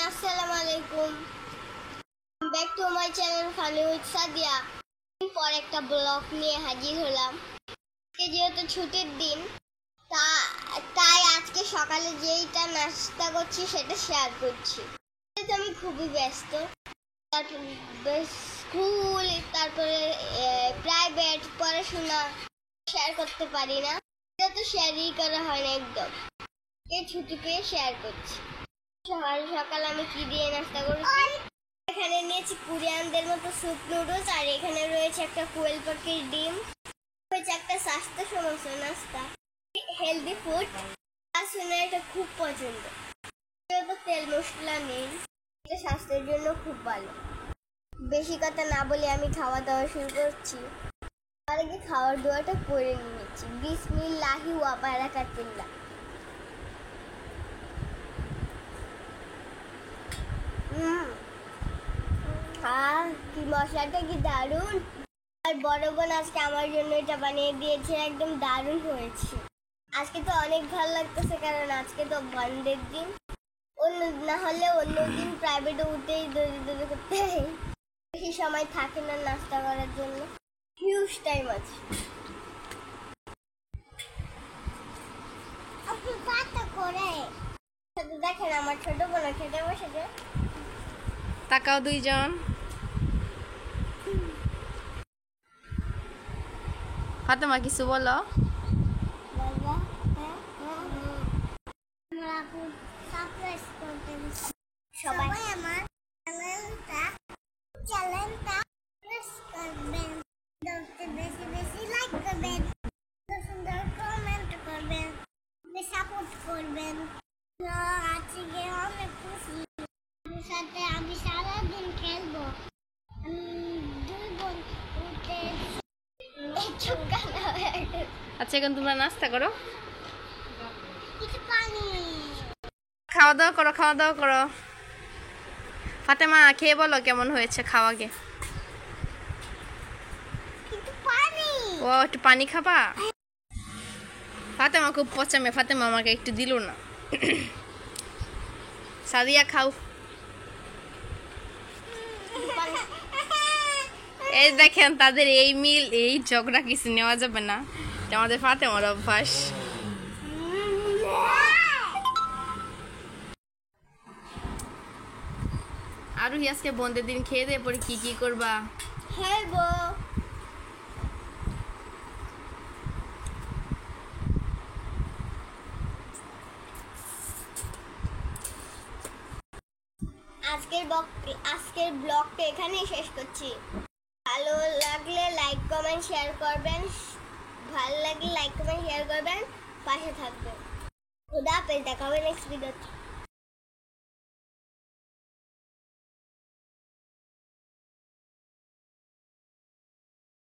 আসসালামু আলাইকুম, back to my channel funny with Sadia. পর একটা ব্লগ নিয়ে হাজির হলাম। যেহেতু ছুটির দিন, তাই আজকে সকালে যেইটা নাস্তা করছি সেটা শেয়ার করছি। আমি খুবই ব্যস্ত, তারপরে স্কুল, তারপরে প্রাইভেট পড়াশোনা শেয়ার করতে পারি না, এটা তো শেয়ারই করা হয় না একদম। এই ছুটি পেয়ে শেয়ার করছি। সকাল সকাল আমি কি দিয়ে নাস্তা করেছি, এখানে নিয়েছি কোরিয়ানদের মতো স্যুপ নুডলস, আর এখানে রয়েছে একটা কোয়েল পাখির ডিম, রয়েছে একটা স্বাস্থ্যসম্মত নাস্তা, হেলদি ফুড। আর শুনে এটা খুব পছন্দ, যেহেতু তেল মশলা নেই, এটা স্বাস্থ্যের জন্য খুব ভালো। বেশি কথা না বলে আমি খাওয়া দাওয়া শুরু করছি। তার আগে খাওয়ার দোয়াটা করে নিয়েছি, বিসমিল্লাহি ওয়া বারাকাতুল্লাহ। কি মশলাটা কি দারুণ! আর বড় বোন আজকে আমার জন্য এটা বানিয়ে দিয়েছে, একদম দারুণ হয়েছে। আজকে তো অনেক ভালো লাগতেছে, কারণ আজকে তো বন্ধের দিন। অন্য না হলে অন্য দিন প্রাইভেটে উঠেই দৌড়ি করতে হয়, বেশি সময় থাকে না নাস্তা করার জন্য, হিউজ টাইম আছে। দেখেন আমার ছোট বোন খেতে বসেছে। তাকাও দুইজন। ফাতেমা কিছু বলো। সবাই আমার চ্যানেলটা করবেন, বেশি বেশি লাইক করবেন, সুন্দর কমেন্ট করবেন, সাপোর্ট করবেন। আজকে অনেক খুশি, সাথে আমি সারাদিন খেলবো। দুই বোন উঠে আচ্ছা, এখন তোমরা নাস্তা করো, কিছু পানি খাওয়া দাওয়া করো। ফাতেমা খেয়ে বলো কেমন হয়েছে খাওয়াকে। ও একটু পানি খাবা? ফাতেমা খুব পচামে, ফাতেমা আমাকে একটু দিল না। সাদিয়া খাও। এই দেখেন তাদের এই মিল, এই ঝগড়া কিছু নেওয়া যাবে না, এটা আমাদের ফাতেমার অভ্যাস। আরো আজকে বন্ধের দিন খেয়ে দিয়ে পরে কি করবা? খেলবো। আজকের ব্লগটা এখানেই শেষ করছি। ভালো লাগলে লাইক কমেন্ট শেয়ার করবেন, পাশে থাকবেন। খোদা হাফেজ, দেখা হবে নেক্সট ভিডিওতে।